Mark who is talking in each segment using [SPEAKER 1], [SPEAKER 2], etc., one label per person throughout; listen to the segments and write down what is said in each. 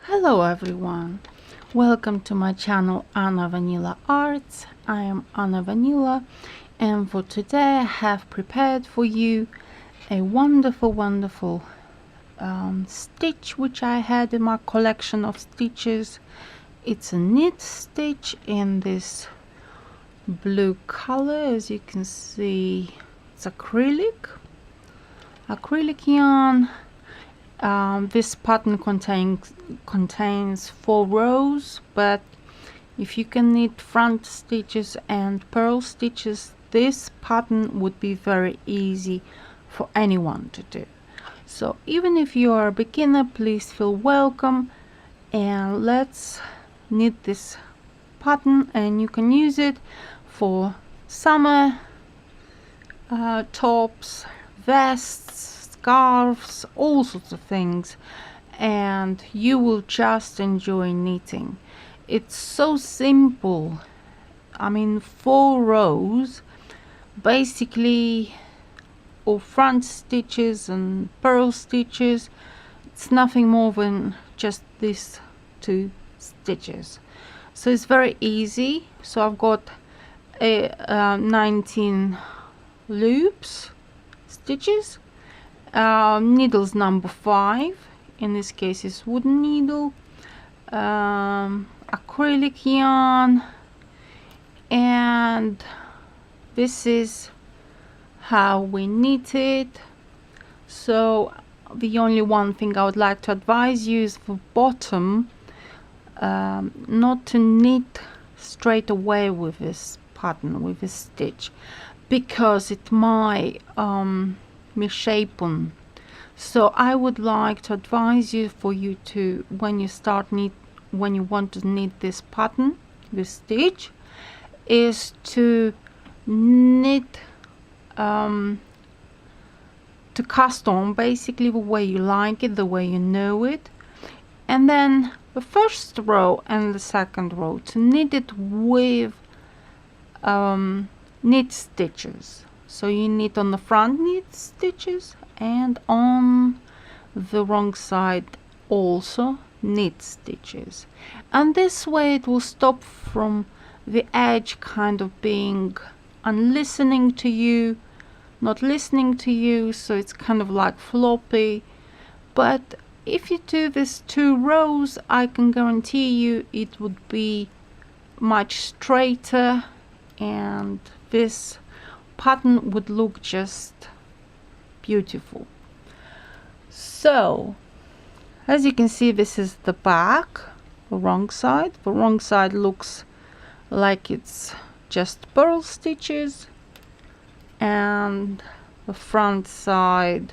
[SPEAKER 1] Hello everyone, welcome to my channel Anna Vanila Arts. I am Anna Vanila, and for today I have prepared for you a wonderful stitch which I had in my collection of stitches. It's a knit stitch in this blue color. As you can see, it's acrylic yarn. This pattern contains 4 rows, but if you can knit front stitches and purl stitches, this pattern would be very easy for anyone to do. So even if you are a beginner, please feel welcome, and let's knit this pattern. And you can use it for summer tops, vests, scarves, all sorts of things, and you will just enjoy knitting. It's so simple. I mean, 4 rows basically, or front stitches and purl stitches. It's nothing more than just these 2 stitches, so it's very easy. So I've got a 19 loops, stitches, needles number 5, in this case is wooden needle, acrylic yarn, and this is how we knit it. So the only one thing I would like to advise you is for bottom, not to knit straight away with this pattern, with this stitch, because it might misshapen. So I would like to advise you for you to, when you want to knit this pattern, this stitch, is to knit, to cast on basically the way you like it, the way you know it, and then the first row and the second row to knit it with knit stitches. So you knit on the front knit stitches, and on the wrong side also knit stitches, and this way it will stop from the edge kind of being unlistening to you, not listening to you, so it's kind of like floppy. But if you do this 2 rows, I can guarantee you it would be much straighter, and this pattern would look just beautiful. So as you can see, this is the back, the wrong side. The wrong side looks like it's just purl stitches, and the front side,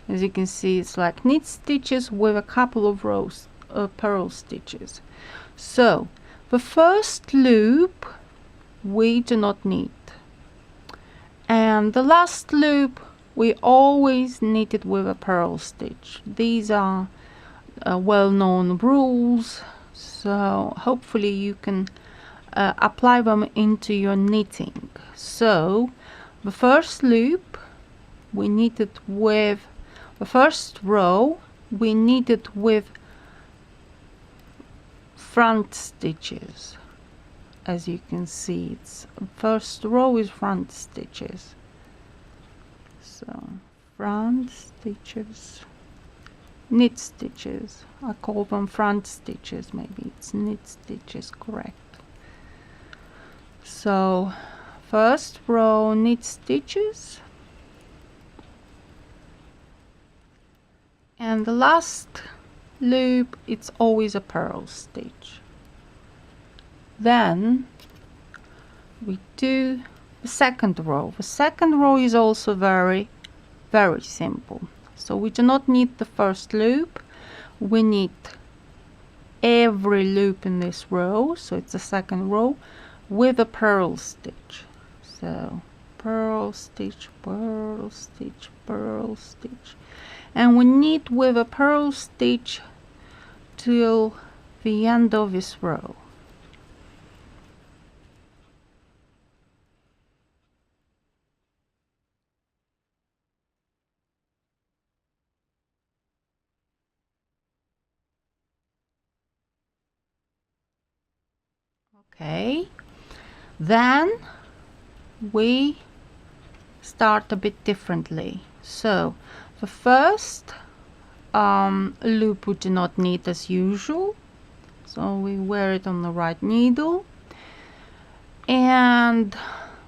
[SPEAKER 1] as you can see, it's like knit stitches with a couple of rows of purl stitches. So the first loop we do not knit, and the last loop we always knit it with a purl stitch. These are well-known rules, so hopefully you can apply them into your knitting. So the first loop we knit it with, the first row we knit it with front stitches. As you can see, it's first row is front stitches. So front stitches, knit stitches, I call them front stitches, maybe it's knit stitches, correct. So first row knit stitches, and the last loop it's always a purl stitch. Then we do the second row. The second row is also very simple. So we do not knit the first loop, we knit every loop in this row, so it's the second row, with a purl stitch. So purl stitch, purl stitch, purl stitch, and we knit with a purl stitch till the end of this row. Okay, then we start a bit differently. So the first loop we do not need as usual, so we wear it on the right needle, and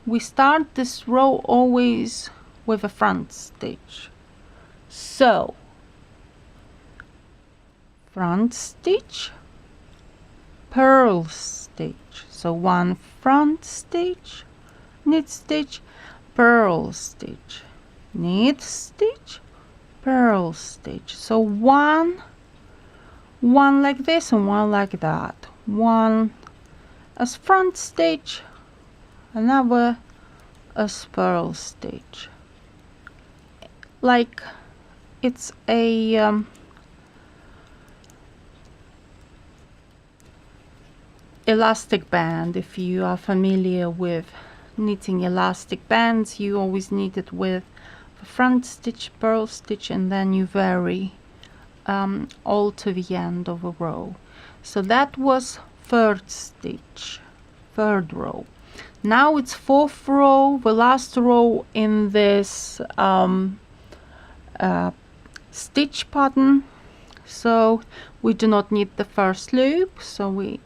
[SPEAKER 1] we start this row always with a front stitch. So front stitch, purl stitch, so one front stitch, knit stitch, purl stitch, knit stitch, purl stitch. So one like this and one like that, one as front stitch, another as purl stitch, like it's a elastic band. If you are familiar with knitting elastic bands, you always knit it with the front stitch, purl stitch, and then you vary all to the end of a row. So that was third stitch, third row. Now it's fourth row, the last row in this stitch pattern. So we do not need the first loop, so we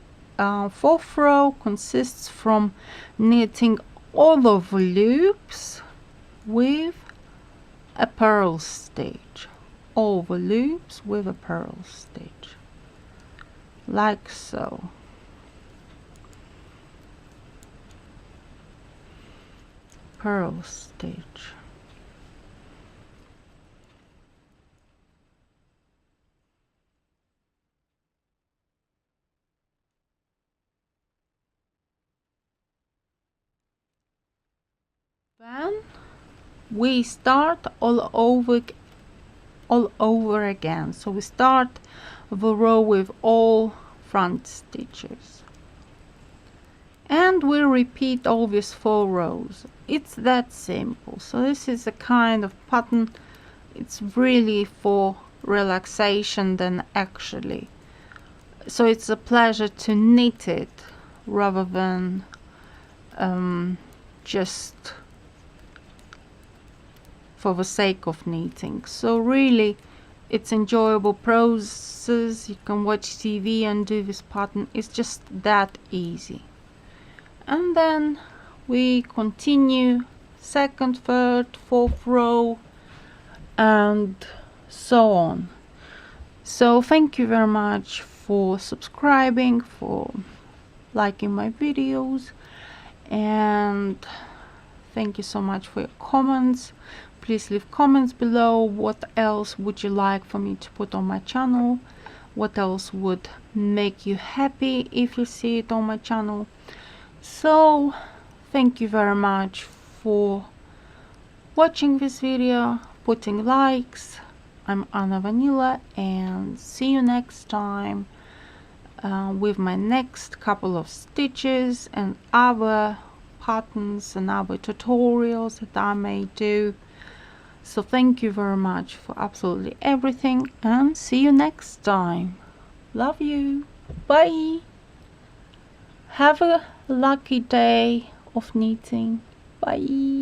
[SPEAKER 1] fourth row consists from knitting all of the loops with a purl stitch, all the loops with a purl stitch, like so. Purl stitch. Then we start all over again. So we start the row with all front stitches, and we repeat all these 4 rows. It's that simple. So this is a kind of pattern, it's really for relaxation than actually, so it's a pleasure to knit it rather than just for the sake of knitting. So really it's enjoyable process. You can watch TV and do this pattern. It's just that easy. And then we continue second, third, fourth row and so on. So thank you very much for subscribing, for liking my videos, and thank you so much for your comments. Please leave comments below. What else would you like for me to put on my channel? What else would make you happy if you see it on my channel? So thank you very much for watching this video, putting likes. I'm Anna Vanila, and see you next time with my next couple of stitches and other patterns and other tutorials that I may do. So thank you very much for absolutely everything, and see you next time. Love you. Bye. Have a lucky day of knitting. Bye.